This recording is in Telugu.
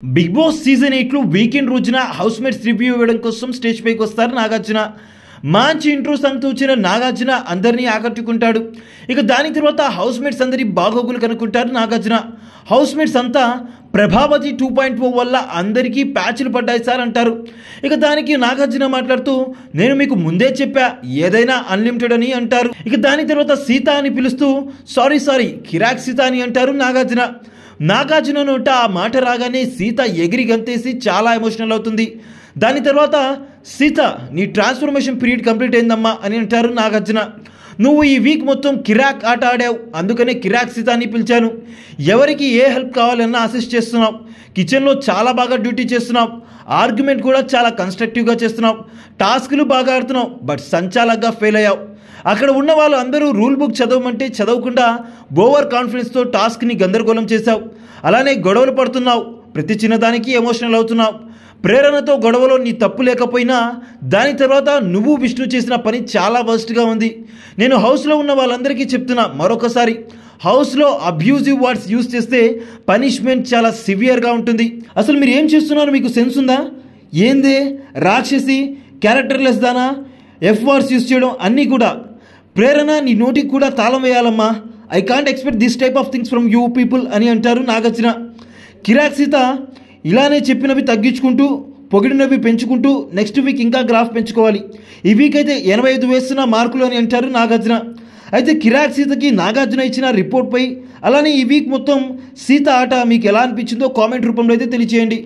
బిగ్ బాస్ సీజన్ 8 వీకెండ్ రోజున హౌస్ మేట్స్ రివ్యూ ఇవ్వడం కోసం స్టేజ్ పైకి వస్తారు నాగార్జున. మంచి ఇంట్రో సాంగ్తో వచ్చిన నాగార్జున అందరినీ ఆకట్టుకుంటాడు. ఇక దాని తర్వాత హౌస్ మేట్స్ అందరి బాగోగులు కనుక్కుంటారు నాగార్జున. హౌస్ మేట్స్ అంతా ప్రభావతి 2.0 వల్ల అందరికీ ప్యాచ్లు పడ్డాయి సార్ అంటారు. ఇక దానికి నాగార్జున మాట్లాడుతూ నేను మీకు ముందే చెప్పా ఏదైనా అన్లిమిటెడ్ అని అంటారు. ఇక దాని తర్వాత సీత అని పిలుస్తూ సారీ కిరాక్ సీత అని అంటారు నాగార్జున. నాగార్జున నోట ఆ మాట రాగానే సీత ఎగిరి గంతేసి చాలా ఎమోషనల్ అవుతుంది. దాని తర్వాత సీత నీ ట్రాన్స్ఫర్మేషన్ పీరియడ్ కంప్లీట్ అయిందమ్మా అని అంటారు నాగార్జున. నువ్వు ఈ వీక్ మొత్తం కిరాక్ ఆట ఆడావు, అందుకనే కిరాక్ సీత అని పిలిచాను. ఎవరికి ఏ హెల్ప్ కావాలన్నా అసిస్ట్ చేస్తున్నావు, కిచెన్లో చాలా బాగా డ్యూటీ చేస్తున్నావు, ఆర్గ్యుమెంట్ కూడా చాలా కన్స్ట్రక్టివ్గా చేస్తున్నావు, టాస్క్లు బాగా ఆడుతున్నావు, బట్ సంచాలకుగా ఫెయిల్ అయ్యావు. అక్కడ ఉన్న వాళ్ళు అందరూ రూల్ బుక్ చదవమంటే చదవకుండా ఓవర్ కాన్ఫిడెన్స్తో టాస్క్ని గందరగోళం చేశావు. అలానే గొడవలు పడుతున్నావు, ప్రతి చిన్నదానికి ఎమోషనల్ అవుతున్నావు. ప్రేరణతో గొడవలో నీ తప్పు లేకపోయినా దాని తర్వాత నువ్వు విష్ణు చేసిన పని చాలా వర్స్ట్గా ఉంది. నేను హౌస్లో ఉన్న వాళ్ళందరికీ చెప్తున్నా మరొకసారి, హౌస్లో అబ్యూజివ్ వర్డ్స్ యూజ్ చేస్తే పనిష్మెంట్ చాలా సివియర్గా ఉంటుంది. అసలు మీరు ఏం చేస్తున్నారు, మీకు సెన్స్ ఉందా? ఏందే రాక్షసి, క్యారెక్టర్లెస్ దానా, ఎఫ్ వర్డ్స్ యూజ్ చేయడం అన్నీ కూడా. ప్రేరణ నీ నోటికి కూడా తాళం వేయాలమ్మా. I can't expect this type of things from you people అని అంటారు నాగార్జున. కిరాక్ సీత ఇలానే చెప్పినవి తగ్గించుకుంటూ పొగిడినవి పెంచుకుంటూ నెక్స్ట్ వీక్ ఇంకా గ్రాఫ్ పెంచుకోవాలి. ఈ వీక్ అయితే 85 వేస్తున్న మార్కులు అని అంటారు నాగార్జున. అయితే కిరాక్ సీతకి నాగార్జున ఇచ్చిన రిపోర్ట్పై అలానే ఈ వీక్ మొత్తం సీత ఆట మీకు ఎలా అనిపించిందో కామెంట్ రూపంలో అయితే తెలియచేయండి.